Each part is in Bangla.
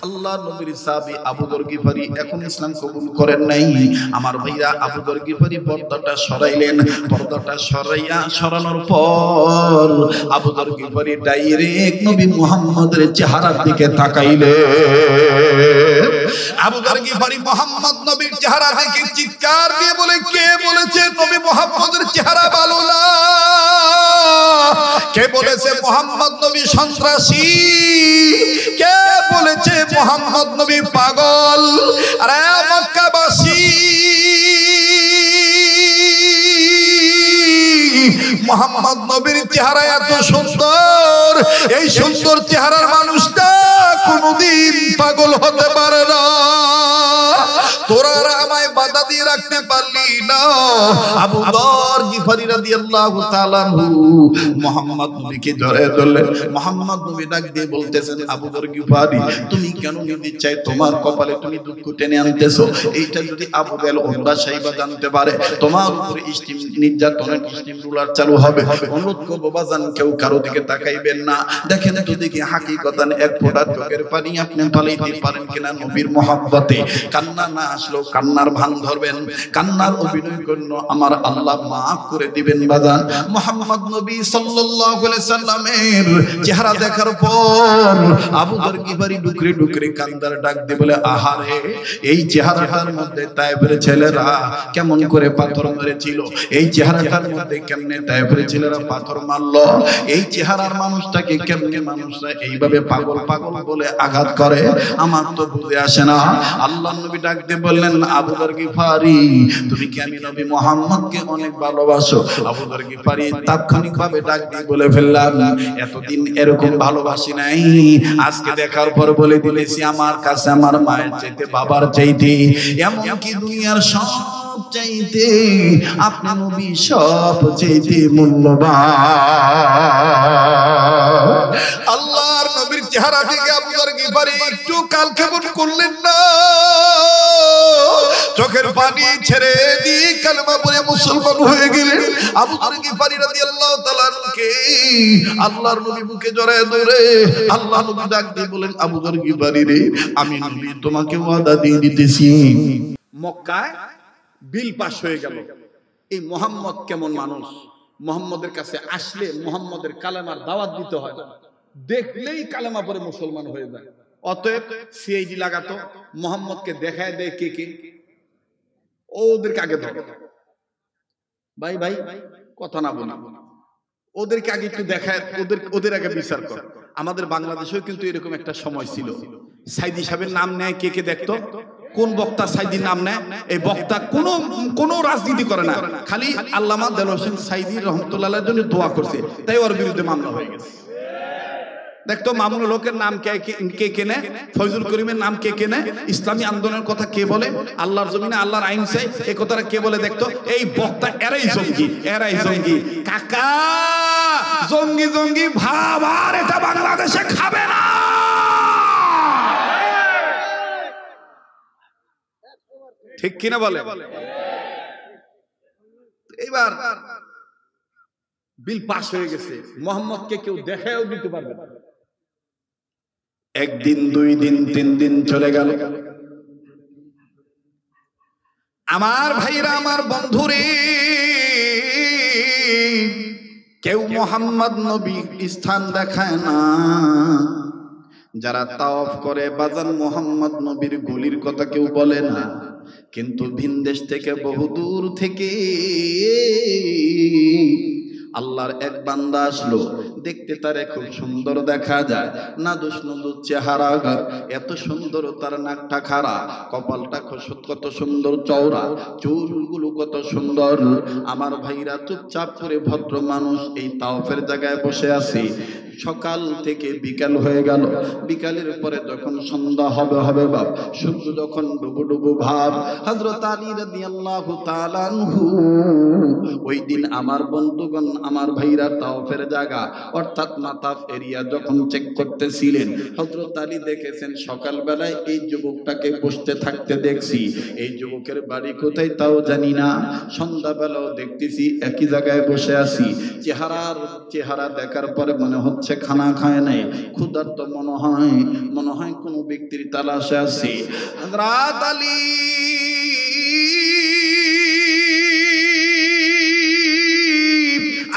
আল্লাহ নবীর সাহাবী আবু যর গিফারি এখন ইসলাম কবুল করেন নাই। আমার ভাইরা আবু যর গিফারি পর্দাটা সরাইলেন। পর্দাটা সরানোর পর আবু যর গিফারি ডাইরেক্ট নবী মুহাম্মদের চেহারার দিকে তাকাইলেন। আবু যর গিফারি মুহাম্মদ নবীর চেহারা দেখে চিৎকার দিয়ে বলে, কে বলেছে নবী মুহাম্মদের চেহারা ভালো না? কে বলেছে মুহাম্মদ নবী সন্ত্রাসী? কে বলেছে মুহাম্মদ নবী পাগল? আরে মক্কাবাসী, মুহাম্মদ নবীর চেহারা এত সুন্দর, এই সুন্দর চেহারার মানুষটা কোনদিন পাগল হতে পারে না। তোরা আমায় বাধা দিয়ে রাখতে পারলি না। আবু যর গিফারি রাদিয়াল্লাহু তাআলা আনহু মুহাম্মদ নবীকে ধরে ধরলেন। মুহাম্মদ নবী ডাক দিয়ে বলতেছেন, আবু যর গিফারি, তুমি কেন নিতে চাই তোমার কপালে তুমি দুঃখ টেনে আনতেছো? এইটা যদি আবু জাহেল ওমরা সাহেবা জানতে পারে, তোমার উপরে স্টিম নির্যাতনের স্টিম রুলার চালু হবে। অনুরোধ করবো বাজান, কেউ কারো দিকে তাকাইবেন না। দেখেন তো দেখি হাকিকতান এক ফোঁটা চোখের পানি আপনি পালাইতে পারেন কিনা নবীর মহব্বতে। কান্না না আসলেও কান্নার ভান ধরবেন, কান্নার অভিনয় করলো, আমার আল্লাহ মাফ করে দিবেন বাজান। মুহাম্মদ নবী সাল্লাল্লাহু আলাইহি সাল্লামের চেহারা দেখার পর আবু যর গিফারি ডুকরে ডুকরে কান্দার ডাক দিয়ে বলে, আহারে, এই চেহারাটার মধ্যে তায়েফের ছেলেরা কেমন করে পাথর মেরেছিল, এই চেহারাটার মধ্যে কেমনে তায়েফের ছেলেরা পাথর মারলো, এই চেহারার মানুষটাকে কেমনে মানুষরা এইভাবে পাগল পাগল বলে আঘাত করে, আমার তো বুঝে আসে না। আল্লাহ নবী ডাক দিয়ে বললেন, আবু যর গিফারি, তুমি কি আমি নবী মুহাম্মদকে অনেক ভালোবাসো? আবু যর গিফারি তাৎক্ষণিকভাবে ডাক দিয়ে বলে ফেললাম, এতদিন এরকম ভালোবাসি নাই, আজকে দেখার পর বলে দিলেছি আমার কাছে আমার মায়ের চাইতে বাবার চাইতে এমনকি দুনিয়ার সব চাইতে আপনি নবী সব চাইতে মূল্যবান। আল্লাহর নবীর চেহারা থেকে আবু যর গিফারি একটু কালক্ষেপণ করলেন না, চোখের পানি ছেড়ে দিয়ে কালেমা পড়ে মুসলমান হয়ে গেলেন। আবু যর গিফারি রাদিয়াল্লাহু তাআলা আনহুকে আল্লাহর নবী বুকে জড়ায় ধরে আল্লাহ নবী ডাক দিয়ে বলেন, আবু যর গিফারি রে, আমি নবী তোমাকে ওয়াদা দিয়ে দিতেছি। মক্কায় বিল পাস হয়ে গেল, এই মুহাম্মদ কেমন মানুষ, মুহাম্মদের কাছে আসলে মুহাম্মদের কালেমার দাওয়াত দিতে হয় না, দেখলেই কালেমা পড়ে মুসলমান হয়ে যায়। অতএব সিআইডি লাগাতো, মুহাম্মদকে দেখায় দেয় কে কে, ওদেরকে আগে ধরে, ভাই ভাই কথা না বলি, ওদেরকে আগে একটু দেখায়, ওদের আগে বিচার কর। আমাদের বাংলাদেশেও কিন্তু এরকম একটা সময় ছিল, সাইদি সাহেবের নাম নেয় কে কে দেখতো, কোন বক্তা সাইদির নাম নেয়, এই বক্তা কোনো রাজনীতি করে না, খালি আল্লামা দেলোয়ার হোসেন সাইদি রহমতুল্লাহর জন্য দোয়া করছে, তাই ওর বিরুদ্ধে মামলা হয়ে গেছে। দেখতো মামুনুল হকের নাম কে কেনে, ফয়জুল করিমের নাম কে কেনে, ইসলামী আন্দোলনের কথা কে বলে, আল্লাহর জমিনে আল্লাহর আইন চাই এই কথাটা কে বলে, দেখতো এই বক্তা এরাই জঙ্গি, এরাই জঙ্গি। কাকা, জঙ্গি জঙ্গি ভাব আর এটা বাংলাদেশে খাবে না। ঠিক কিনা বলে? এইবার বিল পাস হয়ে গেছে, মোহাম্মদকে কেউ দেখায়ও দিতে পারবে না। একদিন, দুই দিন, তিন দিন চলে গেল। আমার ভাইরা, আমার বন্ধুরে, কেউ মোহাম্মদ নবী স্থান দেখায় না। যারা তাওয়াফ করে বাজান মোহাম্মদ নবীর গলির কথা কেউ বলে না, কিন্তু ভিনদেশ থেকে বহুদূর থেকে আল্লাহর এক বান্দা আসলো, দেখতে তারে খুব সুন্দর দেখা যায়, নাদুস নুদুস চেহারা, এত সুন্দর তার নাকটা খাড়া, কপালটা কত সুন্দর চওড়া, চুলগুলো কত সুন্দর। আমার ভাইরা, চুপচাপ করে ভদ্র মানুষ এই তাওফের জায়গায় বসে আছে। সকাল থেকে বিকাল হয়ে গেল, বিকালের পরে যখন সন্ধ্যা হবে বাপ, সূর্য যখন ডুবু ডুবু ভাব, হযরত আলী রাদিয়াল্লাহু তাআলা আনহু ওই দিন আমার বন্ধুগণ, আমার ভাইরা, তাওফের জায়গা অর্থাৎ মাতাফ এরিয়া যখন চেক করতেছিলেন, হযরত আলী দেখেছেন সকাল বেলায় এই যুবকটাকে বসতে থাকতে দেখছি, এই যুবকের বাড়ি কোথায় তাও জানি না, সন্ধ্যা বেলাও দেখতেছি একই জায়গায় বসে আছি। চেহারা দেখার পরে মনে হচ্ছে বসে খানা খায় নাই, ক্ষুধার্ত মনে হয় কোনো ব্যক্তির তালাশে আছে। হযরত আলী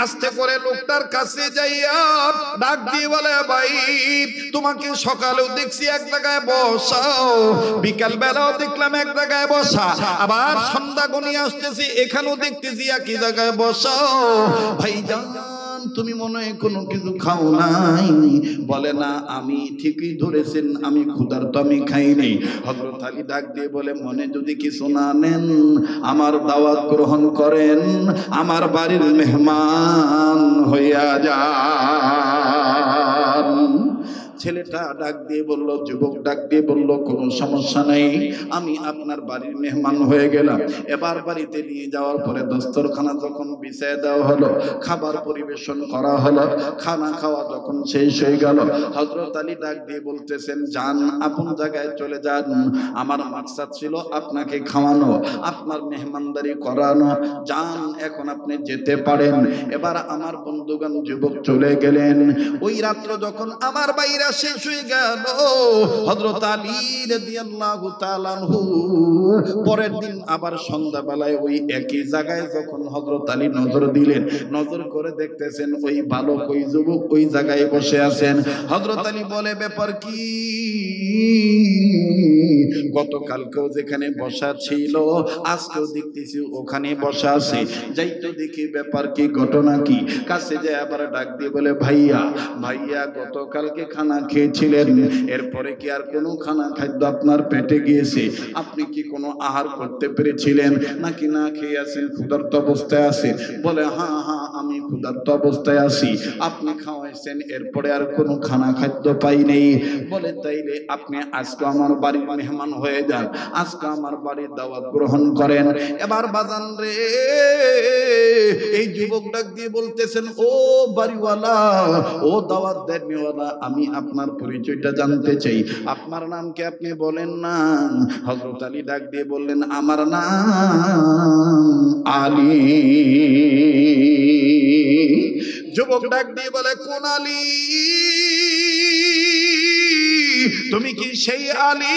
আস্তে করে লোকটার কাছে যাইয়া ডাক দিয়ে বলে, ভাই তোমাকে সকালেও দেখছি এক জায়গায় বসাও, বিকাল বেলাও দেখলাম এক জায়গায় বসা, আবার সন্ধ্যা গনিয়ে আসতেছি এখানেও দেখতেছি একই জায়গায় বসাও, ভাইজান তুমি মনে হয় কোনো কিছু খাও নাই? বলে না, আমি ঠিকই ধরেছেন, আমি ক্ষুধার্ত, আমি খাই নাই। হযরত আলী ডাক দিয়ে বলে, মনে যদি কিছু না নেন আমার দাওয়াত গ্রহণ করেন, আমার বাড়ির মেহমান হইয়া যান। ছেলেটা ডাক দিয়ে বলল, যুবক ডাক দিয়ে বলল, কোনো সমস্যা নাই, আমি আপনার বাড়ির মেহমান হয়ে গেলাম। এবার বাড়িতে নিয়ে যাওয়ার পরে দস্তরখানা যখন বিছায় দেওয়া হলো, খাবার পরিবেশন করা হলো, খানা খাওয়া যখন শেষ হয়ে গেল, হযরত আলী ডাক দিয়ে বলতেছেন, যান আপন জায়গায় চলে যান, আমার মাকসাদ ছিল আপনাকে খাওয়ানো, আপনার মেহমানদারি করানো, যান এখন আপনি যেতে পারেন। এবার আমার বন্ধুগণ যুবক চলে গেলেন। ওই রাত্র যখন আমার বাইরা শেষ হয়ে গেল, হযরত আলী রাদিয়াল্লাহু তাআলা আনহু পরের দিন আবার সন্ধ্যাবেলায় ওই একই জায়গায় যখন হযরত আলী নজর দিলেন, নজর করে দেখতেছেন ওই বালক, ওই যুবক ওই জায়গায় বসে আছেন। হযরত আলী বলে, ব্যাপার কি? গতকালকেও যেখানে বসা ছিল আজকেও দেখতেছি ওখানে বসা আছে, যাই তো দেখি ব্যাপার কি, ঘটনা কি। কাছে যায় আবার ডাক দিয়ে বলে, ভাইয়া গতকালকে খানা খেয়েছিলেন, এরপরে কি আর কোনো খানা খাদ্য আপনার পেটে গিয়েছে? আপনি কি কোনো আহার করতে পেরেছিলেন নাকি না খেয়ে আছেন, ক্ষুধার্ত অবস্থায় আছে? বলে, হ্যাঁ আমি ক্ষুধার্ত অবস্থায় আছি, আপনি খাওয়াইছেন, এরপরে আর কোনো খানা খাদ্য পাই নেই। বলে, তাইলে আপনি আজকে আমার বাড়ির মেহমান হয়ে যান, আজকে আমার বাড়ির দাওয়াত গ্রহণ করেন। এবার বাজান রে, এই যুবক ডাক দিয়ে বলতেছেন, ও বাড়িওয়ালা, ও দাওয়াত দেনওয়ালা, আমি আপনার পরিচয়টা জানতে চাই, আপনার নাম কি আপনি বলেন না? হযরত আলী ডাক দিয়ে বললেন, আমার নাম আলী। যুবক ডাক দিয়ে বলে, কোন আলী? তুমি কি সেই আলী?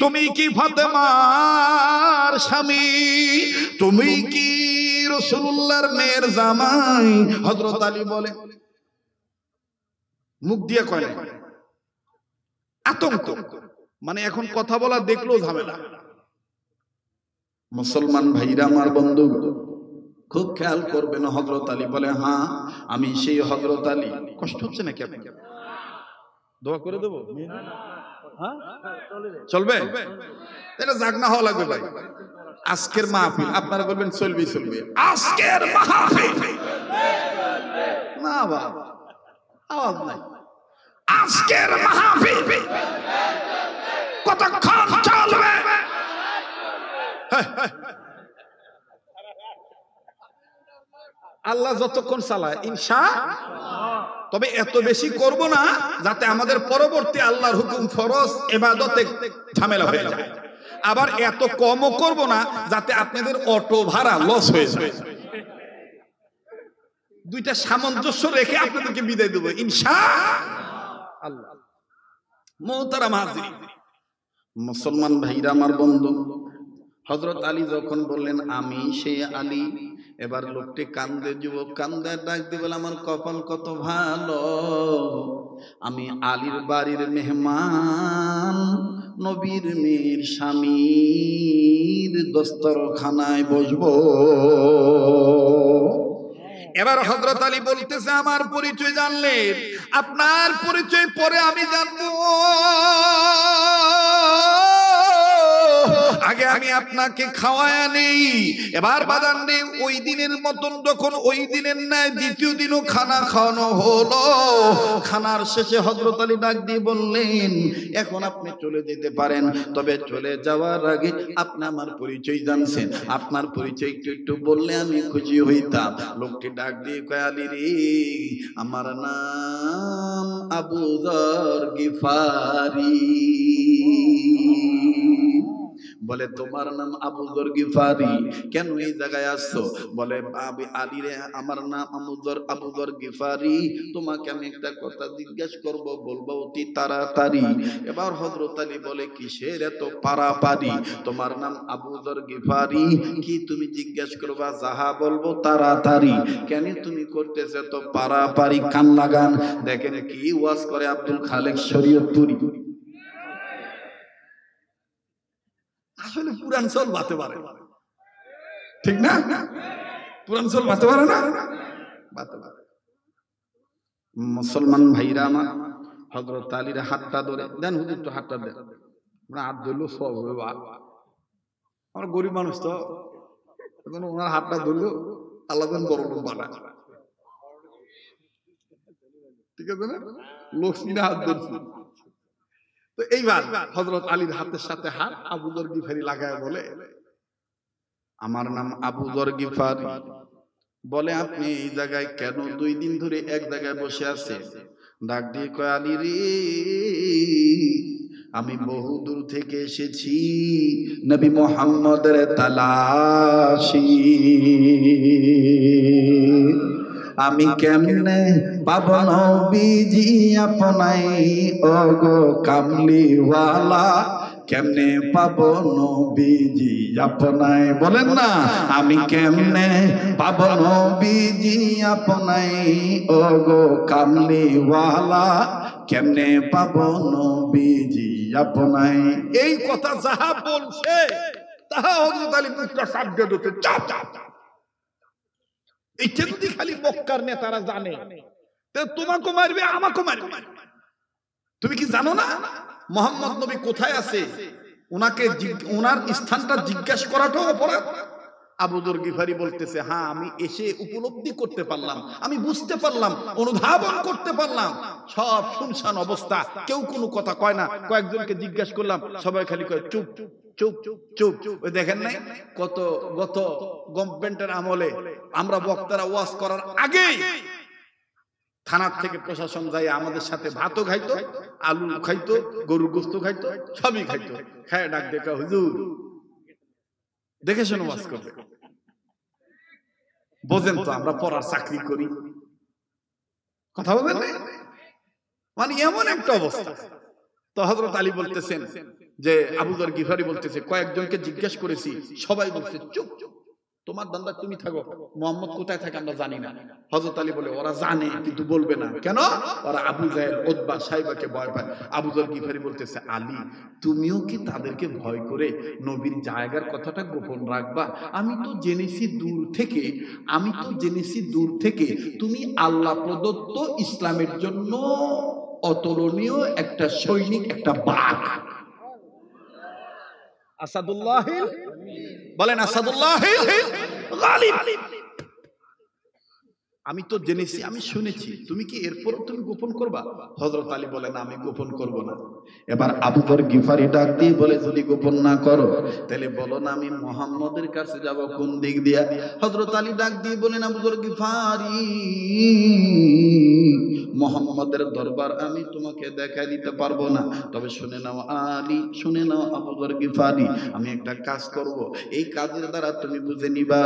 তুমি কি ফাতেমার স্বামী? তুমি কি রাসূলুল্লাহর মেয়ের জামাই? হযরত আলী বলে, মুখ দিয়ে কয় না, আতঙ্ক, মানে এখন কথা বলা দেখলেও ঝামেলা। মুসলমান ভাইরা আমার, বন্ধু খুব খেয়াল করবেন। হযরত আলী বলে, হ্যাঁ আমি সেই হযরত আলী। কষ্ট হচ্ছে নাকি? আপনি দোয়া করে দেবো? হ্যাঁ চলবে, এটা জাগনা হওয়া লাগবে ভাই। আজকের মাহফিল আপনারা বলবেন চলবে, আজকের মাহফিল না বাবা, আওয়াজ নাই। আজকের মাহফিল কতক্ষণ চলবে? আল্লাহ যতক্ষণ চালায় ইনশাআল্লাহ। তবে এত বেশি করব না যাতে আমাদের পরবর্তী আল্লাহর হুকুম ফরজ ইবাদতে ঝামেলা হয়ে যায়, আবার এত কমও করব না যাতে আপনাদের অটো ভাড়া লস হয়ে যায়। দুইটা সামঞ্জস্য রেখে আপনাদেরকে বিদায় দেব ইনশাআল্লাহ। মুহতারাম হাজিরিন, মুসলমান ভাইরা আমার, বন্ধু, হযরত আলী যখন বললেন আমি সেই আলী, এবার লোকটি কান্দে, যুবক কান্দে, ডাক দিয়ে বলে, আমার কপাল কত ভালো, আমি আলীর বাড়ির মেহমান, নবীর মেয়ের স্বামীর দস্তরখানায় বসবো। এবার হযরত আলী বলতেছে, আমার পরিচয় জানলেন, আপনার পরিচয় পরে আমি জানবো, আগে আমি আপনাকে খাওয়ায়া নেই। এবার বাজান রে, ওই দিনের মতন যখন ওই দিনের ন্যায় দ্বিতীয় দিনও খানা খাওয়ানো হলো, খানার শেষে হযরত আলী ডাক দিয়ে বললেন, এখন আপনি চলে যেতে পারেন, তবে চলে যাওয়ার আগে আপনি আমার পরিচয় জানছেন, আপনার পরিচয় একটু বললে আমি খুশি হইতাম। লোকটি ডাক দিয়ে কয়, আলী রে, আমার নাম আবু যর গিফারি। বলে তোমার নাম আবু যর গিফারি, কেন এই জায়গায় আসছো? বলে আলী রে, আমার নাম আবু যর গিফারি, তোমাকে আমি একটা কথা জিজ্ঞেস করব, বলবো অতি তাড়াতাড়ি। এবার হযরত আলী বলে কিসের এত পারাপারি? তোমার নাম আবু যর গিফারি, কি তুমি জিজ্ঞেস করবা? যাহা বলবো তাড়াতাড়ি। কেন তুমি করতেছ এত পারাপারি? কান লাগান, দেখেন কি ওয়াজ করে আব্দুল খালেক শরীয়তপুরী। আসলে পুরানসল বাতে পারে, ঠিক না? পুরানসল বাতে পারে না, বাতে পারে। মুসলমান ভাইরা আমার, হযরত আলীর হাতটা ধরে দেন, হুজুর তো হাতটা দেন, আমরা হাত ধরলো সব হবে। আমরা গরিব মানুষ তো, এখন ওনার হাতটা ধরলো আল্লাহ বড় লোক বানায়, ঠিক আছে না? লক্ষ্মীরা হাত ধরছে। তো এইবার হযরত আলীর হাতের সাথে হাত আবু যর গিফারি লাগায় বলে, আমার নাম আবু যর গিফারি। বলে আপনি এই জায়গায় কেন 2 দিন ধরে এক জায়গায় বসে আছে? ডাক দিয়ে কয়, আলী রে, আমি বহু দূর থেকে এসেছি নবী মুহাম্মদের তালাশি। আমি কেমনে পাবো নবীজি আপনাই, ও গো কামলিওয়ালা, কেমনে পাবো নবীজি আপনাই? বলেন না, আমি কেমনে পাবো নবীজি আপনাই, ও গো কামলিওয়ালা, কেমনে পাবো নবীজি আপনাই? এই কথা যাহা বলছে তাহা হযরত আলী মুখটা সাবধান হতে চাপ চাপ। এইটা যদি খালি মক্কার নেতারা জানে, তো তোমাকে মারবে, আমাকে মারবে। তুমি কি জানো না মুহাম্মদ নবী কোথায় আছে? ওনাকে ওনার স্থানটা জিজ্ঞাসা করাটাও অপরাধ। আবু যর গিফারি বলতেছে, হ্যাঁ আমি এসে উপলব্ধি করতে পারলাম, আমি বুঝতে পারলাম, অনুধাবন করতে পারলাম, সব শুনশান অবস্থা, কেউ কোনো কথা কয় না। কয়েকজনকে জিজ্ঞাসা করলাম, সবাই খালি কয় চুপ চুপ চুপ। ওই দেখেন নাই কত গত গভর্নমেন্টের আমলে আমরা বক্তারা ওয়াজ করার আগে থানার থেকে প্রশাসন যায় আমাদের সাথে ভাতও খাইতো, আলু খাইতো, গরুর গোশত খাইতো, সবই খাইতো। খায় ডাক দেখা, হুজুর দেখে শুনে ওয়াজ করবে, বোঝেন তো আমরা পড়ার চাকরি করি, কথা বলবেন না? মানে এমন একটা অবস্থা। তো হযরত আলী বলতেছেন যে আবু যর গিফারি বলতেছে, কয়েকজনকে জিজ্ঞেস করেছি, সবাই বলছে চুপ চুপ, তোমার দান্দা তুমি থাকো, মুহাম্মদ কোথায় থাকে আমরা জানি না। হযরত আলী বলে, ওরা জানে কিন্তু বলবে না। কেন? ওরা আবু জাহেল, উতবা, সাইবাকে ভয় পায়। আবু যর গিফারি বলতেছে, আলী তুমিও কি তাদেরকে ভয় করে নবীর জায়গার কথাটা গোপন রাখবা? আমি তো জেনেছি দূর থেকে তুমি আল্লাহ প্রদত্ত ইসলামের জন্য অতুলনীয় একটা সৈনিক, একটা বাঘ। আসাদুল্লাহ বলেন, আসাদুল্লাহ গালিব। আমি তো জেনেছি, আমি শুনেছি, তুমি কি এরপর তুমি গোপন করবা? হযরত আলী বলেন, আমি গোপন করব না। এবার আবু যর গিফারি ডাক দিয়ে বলে, যদি গোপন না করো তাহলে বলো না আমি মুহাম্মদের কাছে যাব কোন দিক দিয়া? হযরত আলী ডাক দিয়ে বলেন, আবু যর গিফারি, মুহাম্মদের দরবার আমি তোমাকে দেখা দিতে পারবো না, তবে শুনে নাও আলী, শুনে নাও আবু যর গিফারি, আমি একটা কাজ করব, এই কাজের দ্বারা তুমি বুঝে নিবা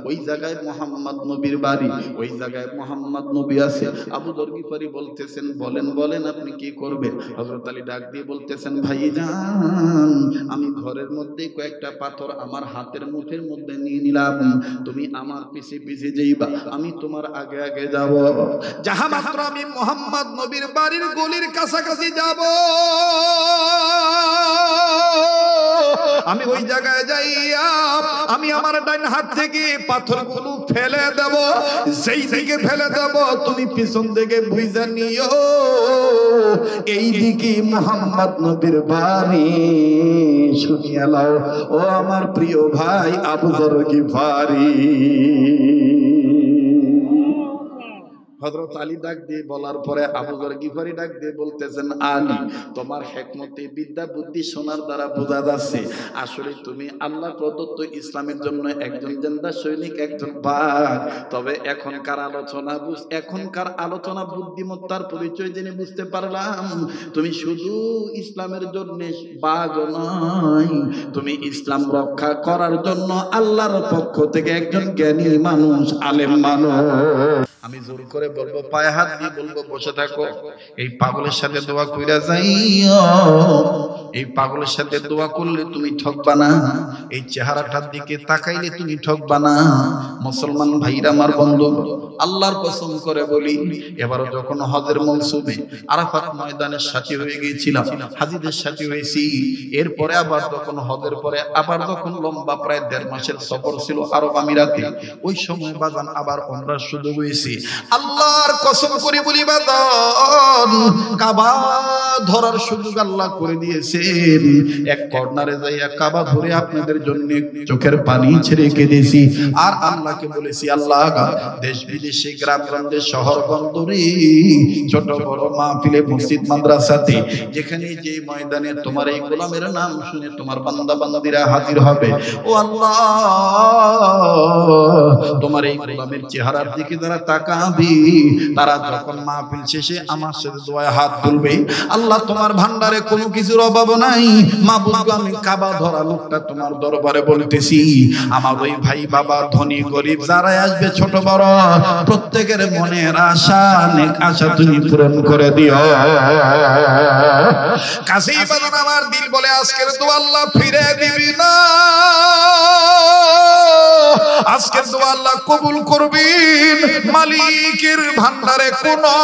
ওই জায়গায় মুহাম্মদ নবীর বাড়ি, ওই জায়গায় মুহাম্মদ নবী আছে। আবু যর গিফারি বলতেছেন, বলেন বলেন আপনি কি করবেন? হযরত আলী ডাক দিয়ে বলতেছেন, ভাইজান আমি ঘরের মধ্যে কয়েকটা পাথর আমার হাতের মুঠের মধ্যে নিয়ে নিলাম, তুমি আমার পিছে পিছে যাইবা, আমি তোমার আগে আগে যাব। যাহা মাত্র আমি মুহাম্মদ নবীর বাড়ির গলির কাছাকাছি যাব, আমি ওই জায়গায় যাইয়া আমি আমার ডান হাত থেকে পাথরগুলো ফেলে দেব, সেই দিকে ফেলে দেব, তুমি পিছন থেকে বুঝা নিও এই দিকে মুহাম্মদ নবীর বাড়ি। শুনিয়া লাও ও আমার প্রিয় ভাই আবু যর গিফারি। হযরত আলী ডাক দিয়ে বলার পরে আবু যর গিফারি ডাক দিয়ে বলতেছেন, আলী তোমার হিকমতে বিদ্যা বুদ্ধি শোনার দ্বারা বোঝা যাচ্ছে আসলে তুমি আল্লাহ প্রদত্ত ইসলামের জন্য একজন জিন্দা সৈনিক, একজন বাঘ। তবে এখনকার আলোচনা বুদ্ধিমত্তার পরিচয় জেনে বুঝতে পারলাম তুমি শুধু ইসলামের জন্য বাঘ নয়, তুমি ইসলাম রক্ষা করার জন্য আল্লাহর পক্ষ থেকে একজন জ্ঞানী মানুষ, আলেম মানুষ। আমি জোর করে বলবো, পায়ে হাত দিয়ে বলবো, বসে থাকো। এই পাগলের সাথে দোয়া কইরা যাইও। এই পাগলের সাথে দোয়া করলে তুমি ঠকবা না, এই চেহারাটার দিকে তাকাইলে তুমি ঠকবা না। মুসলমান ভাইরা, আমার বন্ধু, আল্লাহর কসম করে বলি, এবারও যখন হজের মৌসুমে আরাফাত ময়দানের সাথী হয়ে গিয়েছিলাম, হাজীদের সাথী হয়েছি। এরপরে আবার যখন হজের পরে আবার যখন লম্বা প্রায় 1.5 মাসের সফর ছিল আরব আমিরাতে, ওই সময় বাজান আবার উমরার সুযোগ হয়েছে। আল্লাহর কসম করে বলি বাজান, কাবা ধরার সুযোগ আল্লাহ করে দিয়েছেন। এক কর্নারে যাইয়া কাবা ধরে আপনাদের জন্য চোখের পানি ছেড়ে কেঁদেছি। আর আল্লাহকে বলেছি, আল্লাহ দেশ বিদেশে গ্রামগঞ্জে শহর বন্দরে ছোট বড় মাহফিলে মসজিদ মাদ্রাসাতে যেখানে যে ময়দানে তোমার এই গোলামের নাম শুনে তোমার বান্দা বান্দিরা হাজির হবে, ও আল্লাহ তোমার এই গোলামের চেহারার দিকে যারা তাকাবে, তারা যখন মাহফিল শেষে আমার সাথে দোয়ায় হাত তুলবে, আল্লাহ তোমার ভান্ডারে কোনো কিছুর অভাব নাই। মাবুদ, আমি কাবা ধরা লোকটা তোমার দরবারে বলতেছি, আমার ওই ভাই বাবা ধনী গরিব যারাই আসবে ছোট বড় প্রত্যেকের মনের আশা, নেক আশা তুমি পূরণ করে দিও। কাছেই বাজান আমার দিল বলে আজকের দোয়া আল্লাহ ফিরে দিবি না, আজকের দোয়া আল্লাহ কবুল করবেন। মালিকের ভান্ডারে কোনো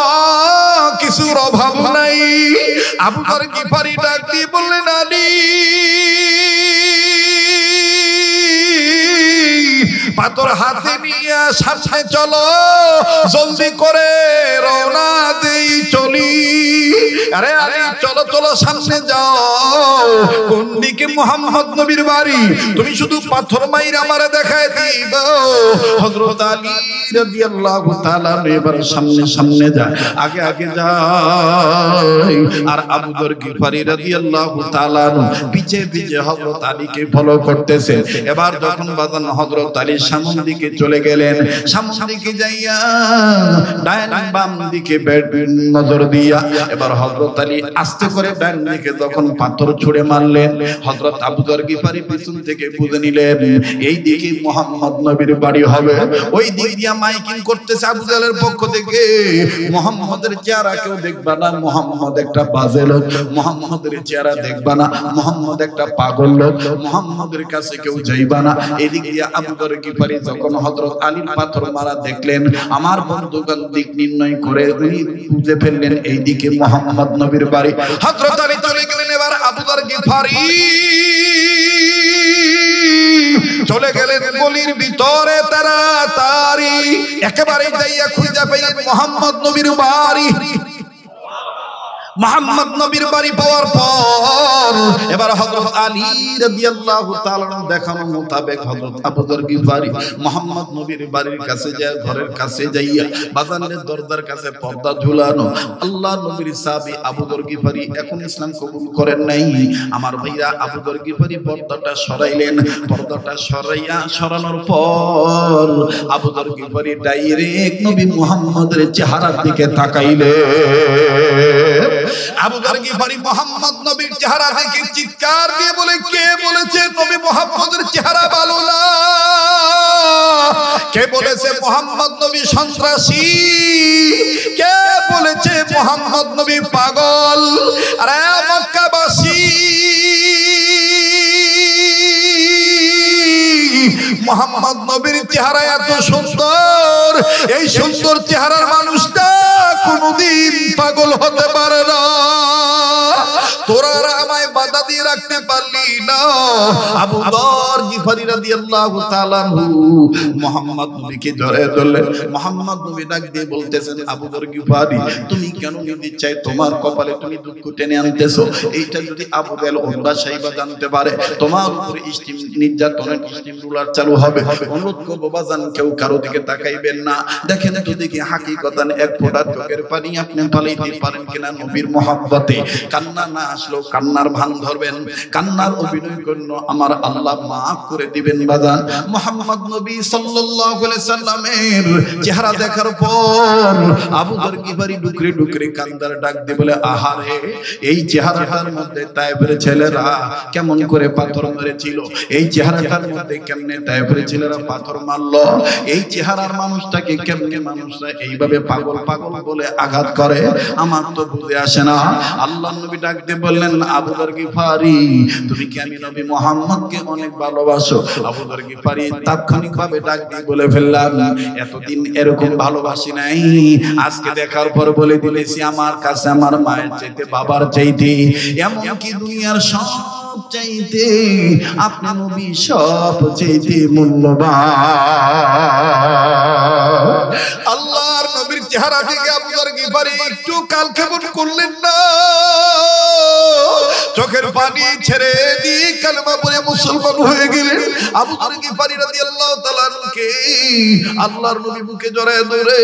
কিছুর অভাব নাই। আবু যর গিফারি ডাক দিয়ে বললেন, আলী পাথর হাতে নিয়ে সামনে চলো, জলদি করে রওনা দেই চলি। আরে আলী চলো চলো সামনে যাও। কোন দিকে? মুহাম্মদ নবীর বাড়ি। তুমি শুধু পাথর মাইর আমারে দেখায় দিও। হযরত আলী রাদিয়াল্লাহু তাআলা এবার সামনে সামনে যায়, আগে আগে যায়। আর আবু যর গিফারি রাদিয়াল্লাহু তাআলা পিছে পিছে হযরত আলীকে ফলো করতেছে। এবার যখন বাজান হযরত আলী সামন দিকে চলে গেলেন, সামন দিকে যাইয়া ডান বাম দিকে নজর দিয়া এবার হযরত আলী আস্তে করে ডান দিকে যখন পাথর ছুঁড়ে মারলেন, হযরত আবু যর গিফারি পিছন থেকে বুঝে নিলেন এই দিকে মুহাম্মদ নবীর বাড়ি হবে। ওই দিক দিয়া মাইকিং করতেছে আবু জাহেলের পক্ষ থেকে, মুহাম্মদের চেহারা কেউ দেখবা না, মুহাম্মদ একটা বাজে লোক, মুহাম্মদের চেহারা দেখবা না, মুহাম্মদ একটা পাগল লোক, মুহাম্মদের কাছে কেউ যাইবা না। এদিক দিয়া আবু যর গিফারি যখন হযরত আলীর পাথর মারা দেখলেন, আমার বন্ধুগণ দিক নির্ণয় করে বুঝে ফেললেন এই দিকে মুহাম্মদ নবীর বাড়ি। হযরত আলী চলে গেলেন। এবার আবু যর গিফারি চলে গেলেন গলির ভিতরে, তাড়াতাড়ি একেবারে যাইয়া খুঁজে পেলেন মুহাম্মদ নবীর বাড়ি। মুহাম্মদ নবীর বাড়ি পাওয়ার পর এবার হযরত আলী রাদিয়াল্লাহু তাআলা দেখানো মোতাবেক হযরত আবু যর গিফারি মুহাম্মদ নবীর বাড়ির কাছে যায়, ঘরের কাছে যাইয়া বাজারের দরজার কাছে পর্দা ঝুলানো। আল্লাহ নবীর সাহাবী আবু যর গিফারি এখন ইসলাম কবুল করেন নাই। আমার ভাইরা আবু যর গিফারি পর্দাটা সরাইলেন। পর্দাটা সরানোর পর আবু যর গিফারি ডাইরেক্ট নবী মুহাম্মদের চেহারার দিকে তাকাইলেন। আবু যর গিফারি মুহাম্মদ নবীর চেহারা দেখে চিৎকার দিয়ে বলে, কে বলেছে নবী মুহাম্মদের চেহারা ভালো না? কে বলেছে মুহাম্মদ নবী সন্ত্রাসী? কে বলেছে মুহাম্মদ নবী পাগল? আরে মক্কাবাসী, মুহাম্মদ নবীর চেহারা এত সুন্দর, এই সুন্দর চেহারার মানুষটা কোনদিন পাগল হতে পারে না। তোরা আমায় বাধা দিয়ে দিয়ে রাখতে পারলি না। আবু যর গিফারি রাদিয়াল্লাহু তাআলা আনহু মুহাম্মদ নবীকে জড়িয়ে ধরলেন। মুহাম্মদ নবী ডাক দিয়ে বলতেছেন, আবু যর গিফারি, তুমি কেন নিজে চাই তোমার কপালে তুমি দুঃখ টেনে আনতেছো? এইটা যদি আবু জাহেল ওমরা সাহেবা জানতে পারে, তোমার উপরে স্টিম নির্যাতনের স্টিম রুলার চালু হবে। অনুরোধ করবো বাজান, কেউ কারো দিকে তাকাইবেন না। দেখেন তো দেখি হাকিকতান এক ফোঁটা চোখের পানি আপনি ফালাইতে পারেন কিনা নবীর মহব্বতে। কান্না না আসলেও কান্নার ভান ধরবেন, কান্নার অভিনয় করুন, আমার আল্লাহ মাফ করে দিবেন বাজান। মুহাম্মদ নবী সাল্লাল্লাহু আলাইহি সাল্লামের চেহারা দেখার পর আবু যর গিফারি ডুকরে ডুকরে কান্দার ডাক দিয়ে বলে, আহারে, এই চেহারাটার মধ্যে তায়েফের ছেলেরা কেমন করে পাথর মেরেছিল, এই চেহারাটার মধ্যে কেমনে তায়েফের ছেলেরা পাথর মারলো, এই চেহারার মানুষটাকে কেমনে মানুষরা এইভাবে পাগল পাগল বলে আঘাত করে, আমার তো বুঝে আসে না। আল্লাহর নবী ডাক দিয়ে বললেন, আবু যর গিফারি, তুমি কি আমি নবী মুহাম্মদকে অনেক ভালোবাসো? আবু যর গিফারি তাৎক্ষণিকভাবে ডাক দিয়ে বলে ফেললাম, এতদিন এরকম ভালোবাসি নাই, আজকে দেখার পর বলে দিলেছি আমার কাছে আমার মায়ের চাইতে বাবার চাইতে এমনকি দুনিয়ার সব চাইতে আপনি নবী সব চাইতে মূল্যবান। আল্লাহর নবীর চেহারা থেকে আবু যর গিফারি একটু কালক্ষেপণ করলেন না, চোখের পানি ছেড়ে দিয়ে কালেমা পড়ে মুসলমান হয়ে গেলেন। আবু যর গিফারি রাদিয়াল্লাহু তাআলা আনহুকে আল্লাহর নবী বুকে জড়ায় ধরে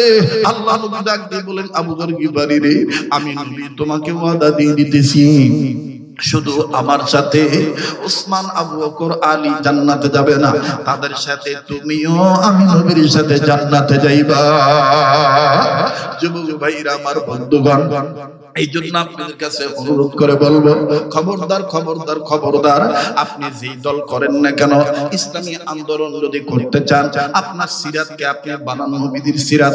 আল্লাহ নবী ডাক দিয়ে বলেন, আবু যর গিফারি রে, আমি নবী তোমাকে ওয়াদা দিয়ে দিতেছি, শুধু আমার সাথে উসমান, আবু বকর, আলী জান্নাতে যাবে না, তাদের সাথে তুমিও আমি নবীর সাথে জান্নাতে যাইবা। যুবক ভাইরা আমার, বন্ধুগণ, এই জন্য আপনাদের কাছে অনুরোধ করে বলবো, খবরদার খবরদার খবরদার, আপনি যেই দল করেন না কেন, ইসলামী আন্দোলন যদি করতে চান, আপনার সিরাতকে আপনি বানান নবীদের সিরাত,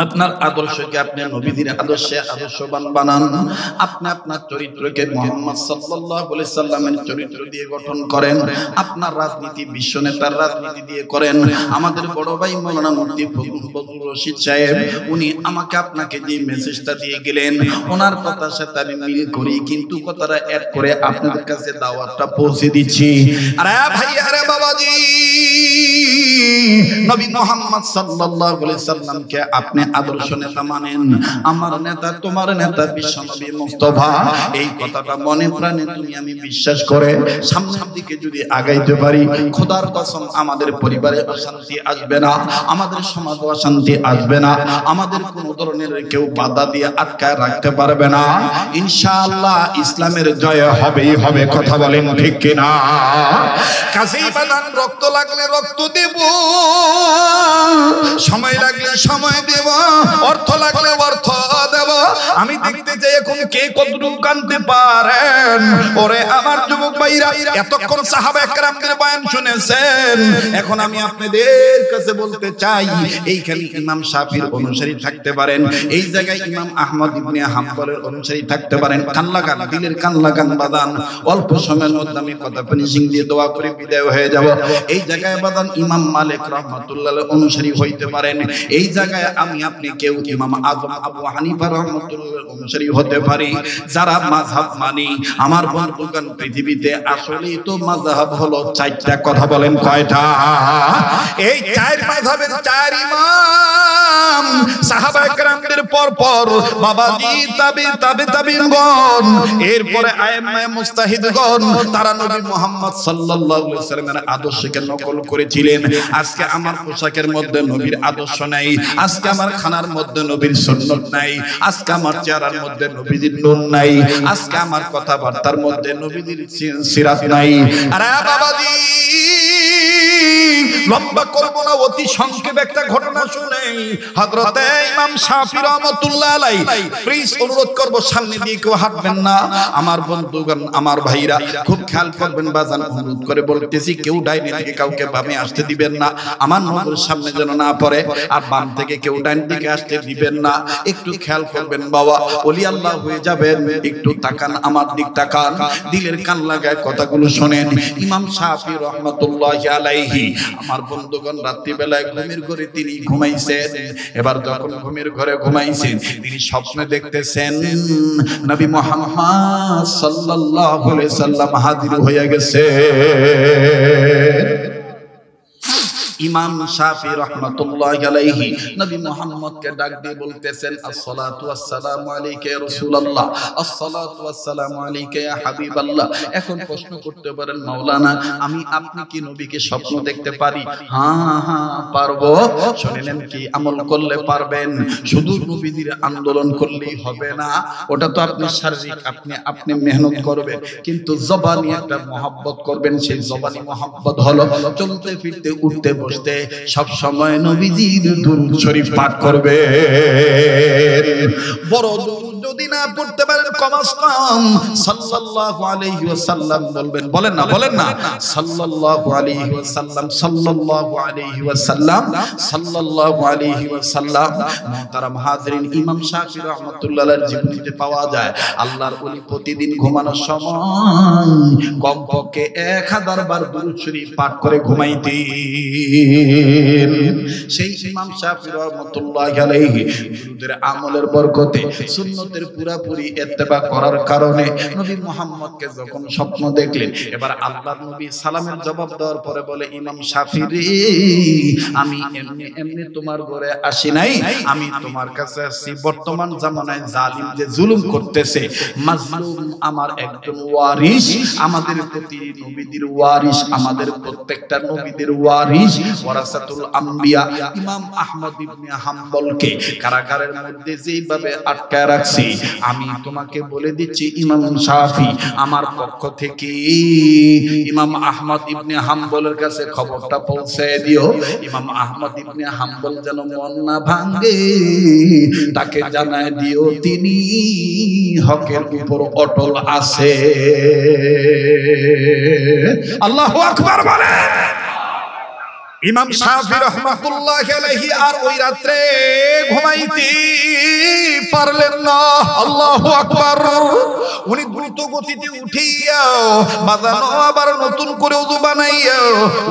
আপনার আদর্শকে আপনি নবীদের আদর্শে আদর্শবান বানান। আপনি আপনার চরিত্রকে মুহাম্মদ সাল্লাল্লাহু আলাইহি সাল্লামের চরিত্র দিয়ে গঠন করেন। আপনার রাজনীতি বিশ্ব নেতার রাজনীতি দিয়ে করেন। আমাদের বড় ভাই মাওলানা মুফতি ফজলুর রশিদ সাহেব, উনি আমাকে আপনাকে যে মেসেজটা দিয়ে গেলেন, ওনার কথার সাথে আমি মিল করি, কিন্তু কথাটা অ্যাড করে আপনাদের কাছে দাওয়াতটা পৌঁছে দিচ্ছি। আরে ভাই, আরে বাবাজি, নবী মুহাম্মদ সাল্লাল্লাহু আলাইহি সাল্লামকে আপনি আদর্শ নেতা মানেন, আমার নেতা তোমার নেতা বিশ্বনবী মুস্তাফা, এই কথাটা মনে প্রাণে তুমি আমি বিশ্বাস করে সামনের দিকে যদি আগাইতে পারি, খোদার কসম আমাদের পরিবারে অশান্তি আসবে না, আমাদের সমাজে অশান্তি আসবে না, আমাদের কোনো ধরনের কেউ বাধা দিয়ে আটকায় রাখতে পারবে না। ইনশাআল্লাহ ইসলামের জয় হবেই হবে, কথা বলেন ঠিক কিনা? কাছেই বাদান, রক্ত লাগলে রক্ত দেব, সময় লাগলে সময় দেব, অর্থ লাগলে অর্থ দেব। আমি দেখতে চাই এখন কে কতটুকু কানতে পারেন। ওরে আমার যুবক ভাইরা, এতক্ষণ সাহাবায়ে কেরামদের বয়ান শুনেছেন, এখন আমি আপনাদের কাছে বলতে চাই, এইখানে ইমাম শাফির অনুসারী থাকতে পারেন, এই জায়গায় ইমাম আহমদ ইবনে হাম্বলের অনুসারী থাকতে পারেন। কান লাগান, দিলের কান লাগান বাদান, অল্প সময়ের মধ্যে আমি কথা ফিনিশিং দিয়ে দোয়া করে বিদায় হয়ে যাব। এই জায়গায় বাদান ইমাম মালিক রাহমাতুল্লাহ অনুসারী হইতে পারেন, এই জায়গায় আমি আপনি কেউ ইমাম আযম আবু হানিফা রাহমাতুল্লাহ অনুসারী হতে পারি। যারা মাযহাব মানি, আমার বন্ধুগণ, পৃথিবীতে আসলেই তো মাযহাব হলো চারটা, কথা বলেন কয়টা? এই চার মাযহাবের চার ইমাম সাহাবায়ে কেরামদের পর পর বাবাজি তাবিঈনগণ, এরপরে আইম্মায়ে মুজতাহিদগণ, তারা নবী মুহাম্মদ সাল্লাল্লাহু আলাইহি ওয়াসাল্লামের আদর্শকে নকল করেছিলেন। আজকে আমার পোশাকের মধ্যে নবীর আদর্শ নাই, আজকে আমার খানার মধ্যে নবীর সুন্নাত নাই, আজকে আমার চেহারার মধ্যে নবীর নূর নাই, আজকে আমার কথাবার্তার মধ্যে নবীর সিরাত নাই। আরে বাবাজি, লম্বা করব না, অতি সংক্ষেপে একটা ঘটনা শুনেই। হযরতে ইমাম শাফি রাহমাতুল্লাহ আলাইহি, প্লিজ অনুরোধ করব সামনে দিয়ে কেউ হাঁটবেন না। আমার বন্ধুগণ, আমার ভাইরা, খুব খেয়াল করবেন বাজান, অনুরোধ করে বলতেছি, কেউ ডাইনে থেকে কাউকে বামে আসতে দিবেন না, আমার নজরের সামনে যেন না পড়ে, আর বাম থেকে কেউ ডাইন দিকে আসতে দিবেন না। একটু খেয়াল করবেন বাবা, ওলি আল্লাহ হয়ে যাবেন। একটু তাকান, আমার দিক তাকান, দিলের কান লাগায় কথাগুলো শোনেন। ইমাম শাফি রাহমাতুল্লাহি আলাইহি আমার আমার বন্ধুগণ রাত্রিবেলায় ঘুমের ঘরে তিনি ঘুমাইছেন। এবার যখন ঘুমের ঘরে ঘুমাইছেন তিনি স্বপ্নে দেখতেছেন নবী মুহাম্মদ সাল্লাল্লাহু আলাইহি সাল্লাম হাজির হয়ে গেছে। ইমাম শাফি রাহমাতুল্লাহি আলাইহি নবী মুহাম্মদকে ডাক দিয়ে বলতেছেন আসসালাতু ওয়াসসালামু আলাইকা ইয়া রাসূলুল্লাহ, আসসালাতু ওয়াসসালামু আলাইকা ইয়া হাবিবাল্লাহ। এখন প্রশ্ন করতে পারেন মাওলানা আমি আপনি কি নবীকে স্বপ্ন দেখতে পারি? হ্যাঁ হ্যাঁ পারবো। শুনেন কি আমল করলে পারবেন, শুধু নবীদের আন্দোলন করলেই হবে না, ওটা তো আপনি শারীরিক আপনি মেহনত করবেন, কিন্তু জবানি একটা মহব্বত করবেন। সেই জবানি মহব্বত হলো চলতে ফিরতে উঠতে বসতে সব সময় নবীজির দুরূদ শরীফ পাঠ করবে। বড় দুরূদ যদি না পড়তে পারেন কমাস কম সাল্লাল্লাহু আলাইহি ওয়াসাল্লাম বলবেন। বলেন না সাল্লাল্লাহু আলাইহি ওয়াসাল্লাম, সাল্লাল্লাহু আলাইহি ওয়াসাল্লাম, সাল্লাল্লাহু আলাইহি ওয়াসাল্লাম। মুহতারাম হাজিরিন, ইমাম শাফি রাহমাতুল্লাহ আলাইহির জীবনীতে পাওয়া যায় আল্লাহর ওলি প্রতিদিন ঘুমানোর সময় কমপক্ষে 1000 বার দুরূদ শরীফ পাঠ করে ঘুমাইতেন। সেই ইমাম শাফি রাহমাতুল্লাহি আলাইহি দুরূদের আমলের বরকতে সুন্নতের পুরাপুরি ইত্তেবা করার কারণে নবী মুহাম্মদকে যখন স্বপ্ন দেখলেন, এবার আল্লাহর নবী সালামের জবাব দেওয়ার পরে বলে ইমাম শাফি রে, আমি এমনি তোমার ঘরে আসি নাই, আমি তোমার কাছে আসছি বর্তমান জামানায় জালিম যে জুলুম করতেছে, মাজলুম আমার একজন ওয়ারিস, আমাদের প্রতি নবীদের ওয়ারিস, আমাদের প্রত্যেকটা নবীদের ওয়ারিস ওয়ারাসাতুল আম্বিয়া ইমাম আহমদ ইবনে হাম্বলকে কারাগারের মধ্যে যেইভাবে আটকায় রাখছি, আমি তোমাকে বলে দিচ্ছি ইমাম শাফি আমার পক্ষ থেকে ইমাম আহমদ ইবনে হাম্বলের কাছে খবরটা পৌঁছে দিও। ইমাম আহমদ ইবনে হাম্বল যেন মন না ভাঙে, তাকে জানায় দিও তিনি হকের উপর অটল আছে। আল্লাহু আকবার বলে। ইমাম শাফি রাহমাতুল্লাহি আলাইহি আর ওই রাতে ঘুমাইতে পারলেন না। আল্লাহু আকবার। উনি দ্রুত গতিতে উঠিয়া বাজানো আবার নতুন করে ওযু বানাইয়া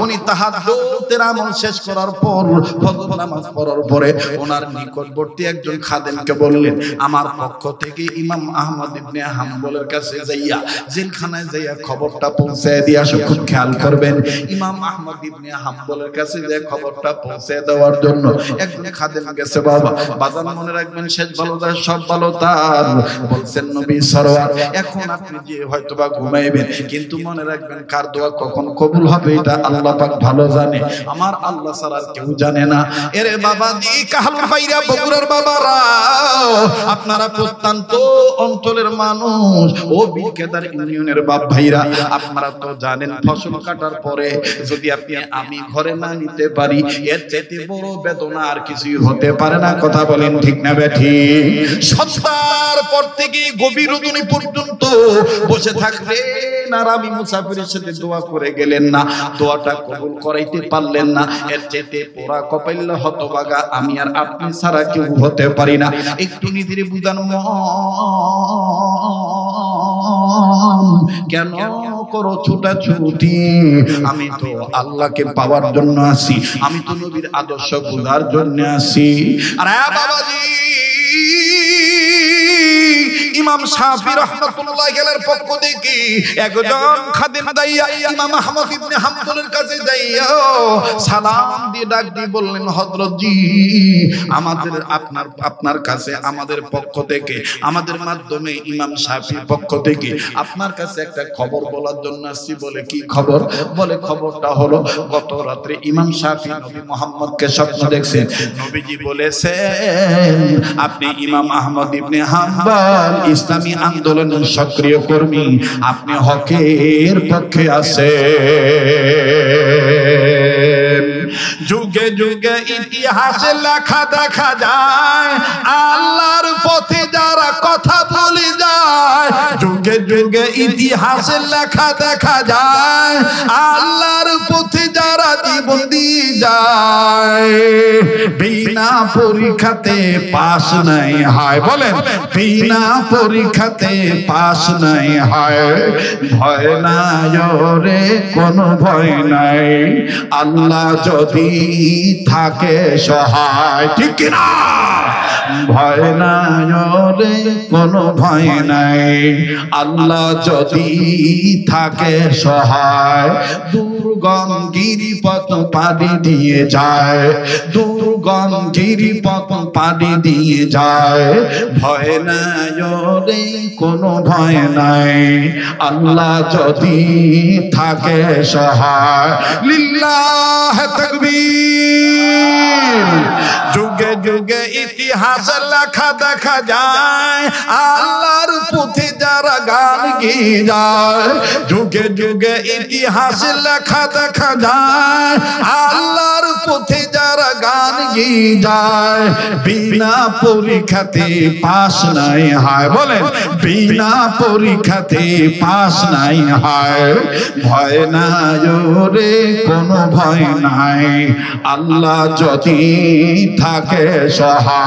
উনি তাহাজ্জুদের আমল শেষ করার পর ফজর নামাজ পড়ার পরে ওনার নিকটবর্তী একজন খাদেমকে বললেন আমার পক্ষ থেকে ইমাম আহমদ ইবনে হাম্বলের কাছে যাইয়া জেলখানায় যাইয়া খবরটা পৌঁছে দিয়ে আসো। খুব খেয়াল করবেন, ইমাম আহমদ ইবনে হাম্বলের কাছে যে খবরটা পৌঁছে দেওয়ার জন্য একজন খাদেম গেছে। বাবা বাজান মনে রাখবেন, শেষ ভালো তার সব ভালো তার। বলছেন নবী সরওয়ার এখন আপনি যে হয়তোবা ঘুমাইবেন, কিন্তু মনে রাখবেন কার দোয়া কখন কবুল হবে এটা আল্লাহ পাক ভালো জানে, আমার আল্লাহ ছাড়া কেউ জানে না। এরে বাবা দি কাহালুর ভাইরা, বগুড়ার বাবারা, আপনারা প্রত্যন্ত অঞ্চলের মানুষ, ও বিকেদার ইউনিয়নের বাপ ভাইরা, আপনারা তো জানেন ফসল কাটার পরে যদি আমি ঘরে না নিতে পারি এর চেয়ে বড় বেদনা আর কিছুই হতে পারে না। কথা বলেন ঠিক না বেঠিক? সন্ধ্যার পর থেকে গভীর রজনী পর্যন্ত বসে থাকলেন আর আমি মুসাফিরের সাথে দোয়া করে গেলেন না, দোয়াটা কবুল করাইতে পারলেন না। এর চেয়ে পোড়া কপাইল হতভাগা আমি আর আপনি ছাড়া কেউ হতে পারি না। একটু নিজের বুঝানো কেন করো ছোটাছুটি? আমি তো আল্লাহকে পাওয়ার জন্য আসি, আমি তো নবীর আদর্শ বোঝার জন্য আসি। আর বাবাজি ইমাম শাফি রাহমাতুল্লাহি আলাইহির পক্ষ থেকে একজন খাদেম দাইয়া ইমাম আহমদ ইবনে হাম্বলের কাছে যাইয়া সালাম দিয়ে ডাক দিয়ে বললেন হযরত জি আমাদের আপনার কাছে আমাদের পক্ষ থেকে আমাদের মাধ্যমে ইমাম শাফির পক্ষ থেকে আপনার কাছে একটা খবর বলার জন্য আসছি। বলে কি খবর? বলে খবরটা হলো গত রাতে ইমাম শাফি নবী মুহাম্মদকে স্বপ্ন দেখছেন, নবীজি বলেছেন আপনি ইমাম আহমদ ইবনে হাম্বল ইসলামী আন্দোলনের সক্রিয় কর্মী, আপনি হকের পক্ষে আছেন। যুগে যুগে ইতিহাসে লেখা দেখা যায় আল্লাহর পথে যারা কথা বলে যায়, যুগে যুগে ইতিহাসের লেখা দেখা যায়, আল্লাহর পথে যারা জীবন দিয়ে যায়, বিনা পরীক্ষাতে পাস নাই হয়। বলেন, বিনা পরীক্ষাতে পাস নাই হয়। ভয় নাই রে, কোনো ভয় নাই, আল্লাহ যদি থাকে সহায়। ঠিক কিনা? ভয় নাই রে, কোনো ভয় নাই, আল্লাহ যদি থাকে সহায়। দুর্গম গিরিপথ পাড়ি দিয়ে যায়, দুর্গম গিরিপথ পাড়ি দিয়ে যায়, ভয় নাই রে, কোনো ভয় নাই, আল্লাহ যদি থাকে সহায়। লিল্লাহ তাকবীর। যুগে যুগে ইতিহাসের লেখা দেখা যায়, আল্লাহর পথে যারা গান গেয়ে যায়, যুগে যুগে ইতিহাসের লেখা দেখা যায়, আল্লাহর পথে যারা গান গেয়ে যায়, বিনা পরীক্ষাতে পাস নাই হয়। বলেন, বিনা পরীক্ষাতে পাস নাই হয়। ভয় নাই রে, কোনো ভয় নাই, আল্লাহ যদি থাকে সহায়।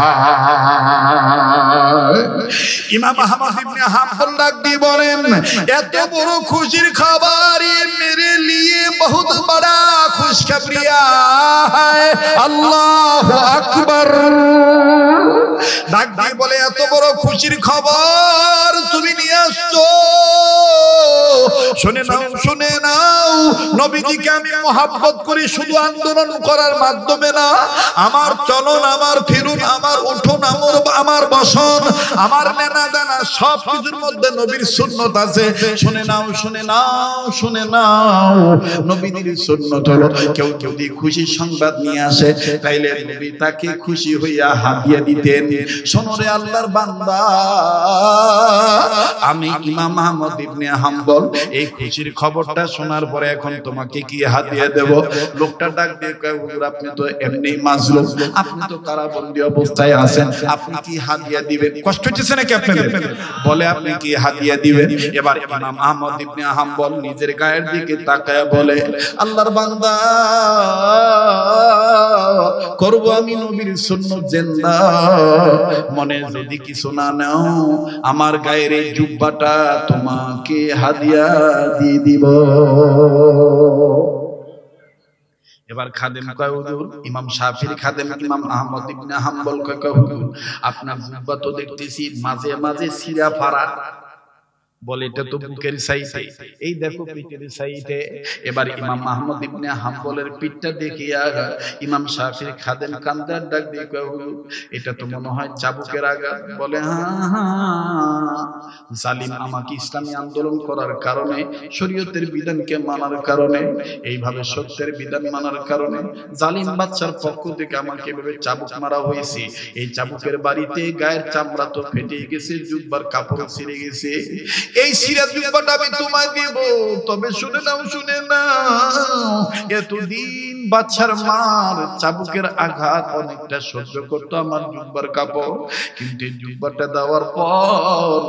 ইমাম আহমদ ইবনে হাম্বল ডাক দিয়ে বলেন, এত বড় খুশির খবর মেরে লিয়ে বহুত বড়া খুশখবরিয়া হ্যায়। আল্লাহু আকবার। ডাক দিয়ে বলে, এত বড় খুশির খবর তুমি নিয়ে আসছো, শুনে নাও, শুনে নাও। নবীজিকে আমি মহব্বত করি শুধু আন্দোলন করার মাধ্যমে না, আমার চলন, আমার ফিরুন, আমার উঠুন, আমার বসন, আমার নেনা দানা সব কিছুর মধ্যে নবীর সুন্নত আছে। শুনে নাও, শুনে নাও, শুনে নাও। নবীর সুন্নত হলো, কেউ যদি খুশি সংবাদ নিয়ে আসে, তাইলে নবী তাকে খুশি হইয়া হাদিয়া দিতেন। শোনো রে আল্লাহর বান্দা, আমি ইমাম আহমদ ইবনে হাম্বল এই খুশির খবরটা শোনার পরে এখন তোমাকে কি হাদিয়া দেব? লোকটা ডাক দিয়ে কয়, হুজুর আপনি তো এমনি মাজলুম, আপনি তো কারাবন্দী অবস্থায় আছেন, আপনি কি হাদিয়া দিবেন? কষ্ট হচ্ছে নাকি আপনাদের? বলে, আপনি কি হাদিয়া দিবেন? এবার ইমাম আহমদ ইবনে হাম্বল নিজের গায়ের দিকে তাকায় বলে, আল্লাহর বান্দা, করব আমি নবীর সুন্নাত জিন্দা, মনে যদি কিছু না নাও, আমার গায়ের এই জুব্বাটা তোমাকে হাদিয়া দিয়ে দিব। এবার খাদেম কয়, হুজুর, ইমাম শাফির খাদেম ইমাম আহমদ ইবনে হাম্বল কয়, হুজুর আপনার জুব্বা তো দেখতেছি মাঝে মাঝে ছিঁড়া ফাড়া। বলে, এটা তো বুকের সাইডে, এই দেখো পিঠের সাইডে। এবার ইমাম আহমদ ইবনে হাম্বলের পিঠটা দেখিয়া ইমাম শাফির খাদেম কান্দার ডাক দিয়ে কয়, হুজুর এটা তো মনে হয় চাবুকের আঘাত। বলে, হ্যাঁ, জালিম আমাকে ইসলামী আন্দোলন করার কারণে, শরীয়তের বিধানকে মানার কারণে, এইভাবে সত্যের বিধান মানার কারণে জালিম বাদশার পক্ষ থেকে আমাকে এভাবে চাবুক মারা হয়েছে। এই চাবুকের বাড়িতে গায়ের চামড়া তো ফেটে গেছে, জুব্বার কাপড় ছিঁড়ে গেছে। এই সিরা জুব্বাটা আমি তোমায় দেব, তবে শুনে নাও, শুনে নাও। এতদিন বাদশার মার চাবুকের আঘাত অনেকটা সহ্য করতো আমার জুব্বার কাপড়, কিন্তু এই জুব্বাটা দেওয়ার পর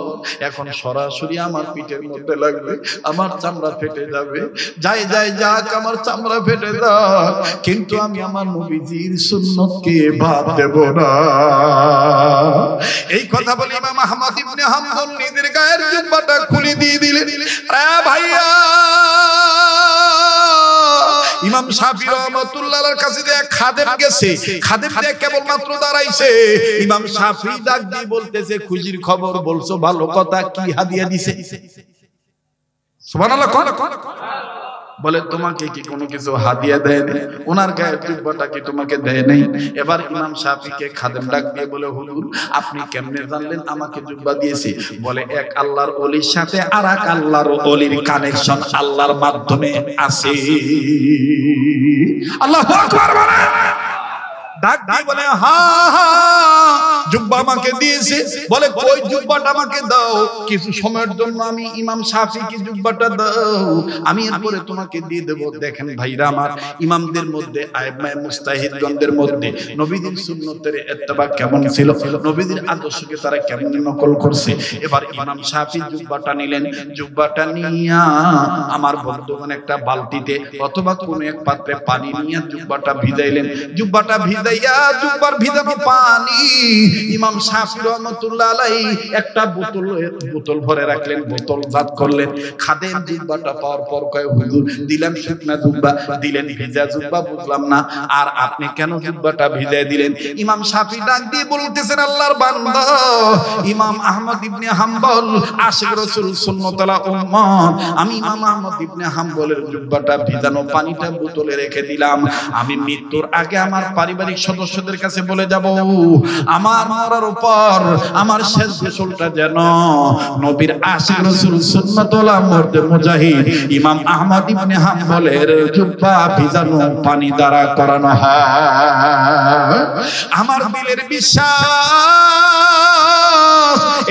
এখন সরাসরি আমার পিঠের মধ্যে লাগবে, আমার চামড়া ফেটে যাবে। যাই যাই যাক, আমার চামড়া ফেটে যাক, কিন্তু আমি আমার নবীজির সুন্নতকে বাদ দেব না। এই কথা বলে ইমাম আহমদ ইবনে হাম্বল নিজের গায়ের জুব্বাটা খুলে দিয়ে দিলেন। ভাইয়া, ইমাম শাফি রাহমাতুল্লাহর কাছে যে খাদেম গেছে, খাদেম যে কেবল মাত্র দাঁড়াইছে, ইমাম শাফি ডাক দিয়ে বলতেছে, খুশির খবর বলছো, ভালো কথা, কি হাদিয়া দিছে? সুবহানাল্লাহ। বলে, তোমাকে কি কোনো কিছু হাদিয়া দেয় নাই? ওনার গায়ের জুব্বাটা কি তোমাকে দেয় নাই? এবার ইমাম শাফিকে খাদেম ডাক দিয়ে বলে, হুজুর আপনি কেমনে জানলেন আমাকে জুব্বা দিয়েছে? বলে, এক আল্লাহর ওলির সাথে আর এক আল্লাহর ওলির কানেকশন আল্লাহর মাধ্যমে আছে। আল্লাহু আকবার বলে। ডাক দিয়ে বলে, হ্যাঁ, জুব্বা আমাকে দিয়েছে, বলে কই জুব্বাটা আমাকে দাও, কিছু সময়ের জন্য আমি ইমাম শাফিকে জুব্বাটা দাও, আমি এরপরে তোমাকে দিয়ে দেব। দেখেন ভাইরা আমার, ইমামদের মধ্যে আইম্মায়ে মুজতাহিদগণদের মধ্যে নবীদের সুন্নতের ইত্তেবা কেমন ছিল, নবীদের আদর্শকে তারা কেমন নকল করছে। এবার ইমাম শাফি জুব্বাটা নিলেন, জুব্বাটা নিয়া আমার বন্ধুগণ একটা বালতিতে অথবা কোন এক পাত্রে পানি নিয়ে জুব্বাটা ভিজাইলেন। জুব্বাটা ভিজাইয়া জুব্বার ভিজানো পানি ইমাম শাফি রাহমাতুল্লাহ আলাইহি একটা বোতল ভরে রাখলেন, বোতল জাত করলেন। খাদেম জুব্বাটা পাওয়ার পর কয় হুজুর দিলাম শুকনা জুব্বা, দিলেন ভিজা জুব্বা, বুঝলাম না আর আপনি কেন জুব্বাটা ভিজায় দিলেন? ইমাম শাফি ডাক দিয়ে বলতেছেন, আল্লাহর বান্দা ইমাম আহমদ ইবনে হাম্বল আশিক রাসূল সুন্নাতুল উম্মাহ, আমি ইমাম আহমদ ইবনে হাম্বলের জুব্বাটা ভিজানো পানিটা বোতলে রেখে দিলাম। আমি মৃত্যুর আগে আমার পারিবারিক সদস্যদের কাছে বলে যাব, আমার মরার উপর আমার শেষ গোসলটা যেন নবীর আশিক রাসূল সুন্নাতুল মুজাহিদ ইমাম আহমদ ইবনে হাম্বলের জুব্বা ভিজানো পানি দ্বারা করানো হয়। আমার দিলের বিশ্বাস,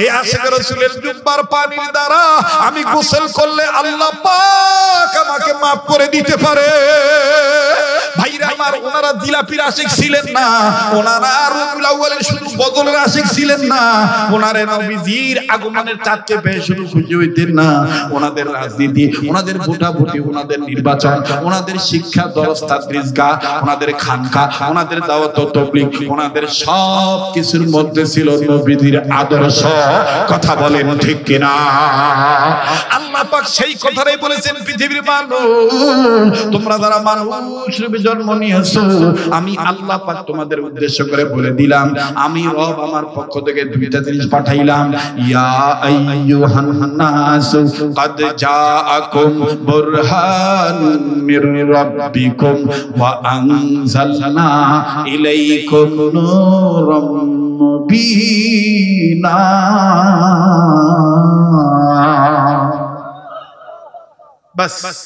এই আশিক রাসূলের জুব্বার পানির দ্বারা আমি গোসল করলে আল্লাহ পাক আমাকে maaf করে দিতে পারে। ভাইরা আমার, ওনারা জিলাপির আশিক ছিলেন না, ওনারা রবিউল আউয়ালের শুধু গজলের আশিক ছিলেন না, ওনারা নবীজির আগমনের চাঁদকে পেয়ে শুধু খুশি হইতেন না। ওনাদের রাজনীতি, ওনাদের ভোটাভুটি, ওনাদের নির্বাচন, ওনাদের শিক্ষা দরস তাদরিসগাহ, ওনাদের খানকা, ওনাদের দাওয়াত ও তাবলীগ, ওনাদের সব কিছুর মধ্যে ছিল নবীজির আদর্শ। কথা বলেন ঠিক কিনা? আল্লাহ পাক সেই কথাটাই বলেছেন, পৃথিবীর মানুষ তোমরা যারা মানুষ রূপে জন্ম নিয়েছো, আমি আল্লাহ পাক তোমাদের উদ্দেশ্য করে বলে দিলাম, আমি রব আমার পক্ষ থেকে দুইটা জিনিস পাঠাইলাম। ইয়া আইয়ুহান নাস ক্বাদ জাআকুম বুরহানুম মির রাব্বিকুম ওয়া আনজালনা ইলাইকুম নূরাম মুবিনা। বাস